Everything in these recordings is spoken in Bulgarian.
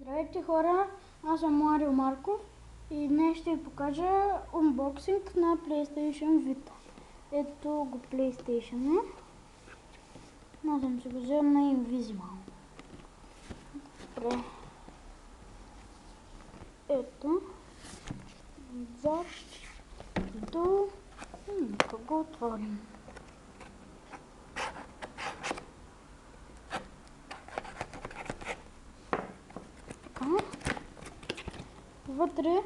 Здравейте хора, аз съм Марио Марков и днес ще ви покажа унбоксинг на PlayStation Vita. Ето го PlayStation. Аз съм си го взел на Invisimal. Добре. Ето. Отзад до... Нека го отворим. Вътре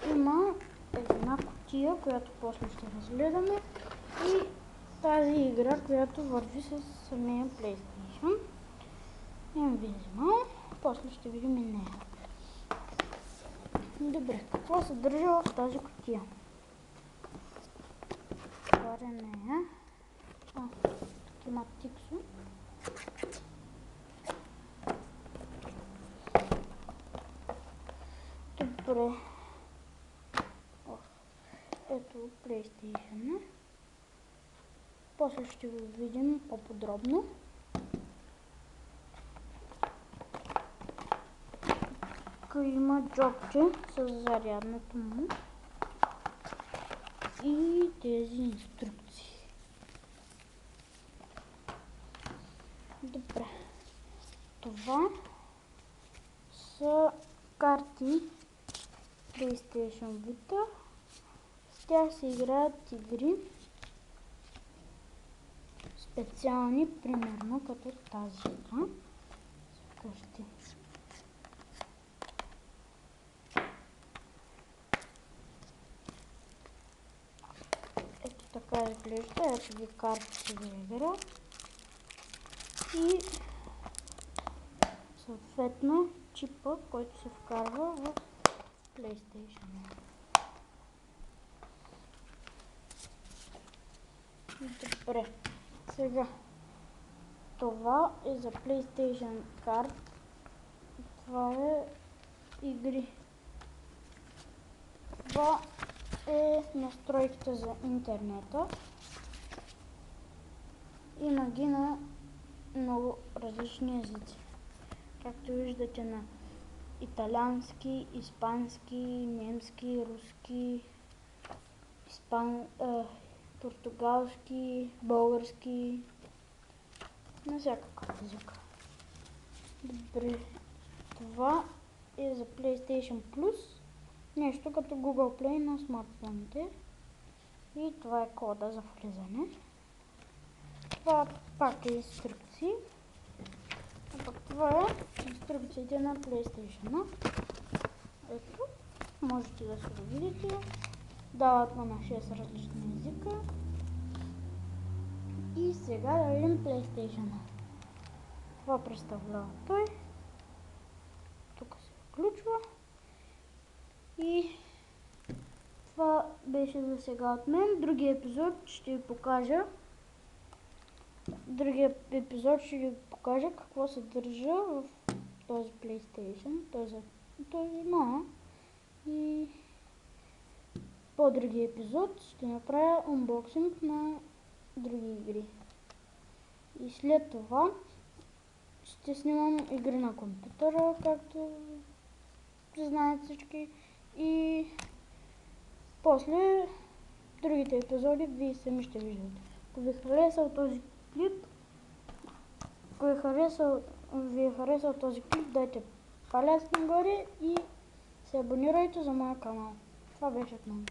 има една кутия, която после ще разгледаме, и тази игра, която върви с самия PlayStation. Invisimal. После ще видим и нея. Добре, какво се държа в тази кутия? Отваря нея. Тук има тиксо. Добре. Ето PlayStation. После ще го видим по-подробно. Тук има джобче с зарядното му и тези инструкции. Добре. Това са карти PlayStation Vita. С тях се играят игри специални, примерно като тази игра. Вкъщи. Ето така изглежда. Ето ви картите за игра. И съответно чипа, който се вкарва в PlayStation. Добре, сега това е за PlayStation Card. Това е игри. Това е настройките за интернета. Има ги на много различни езици. Както виждате, на италиански, испански, немски, руски, португалски, български, на всякакъв език. Добре, това е за PlayStation Plus, нещо като Google Play на смартфоните. И това е кода за влизане. Това пак е инструкции. А пък това е инструкциите на PlayStation. Ето, можете да се го видите. Дават на 6 различни езика. И сега да видим PlayStation. Това представлява той. Тук се включва. И това беше за сега от мен. Другия епизод ще ви покажа. Какво се държа в този PlayStation. Този има. И по-другия епизод ще направя унбоксинг на други игри. И след това ще снимам игри на компютъра, както знаят всички. И после другите епизоди вие сами ще виждате. Ако ви е харесал този клип, дайте палец нагоре и се абонирайте за моя канал. Това беше от мен.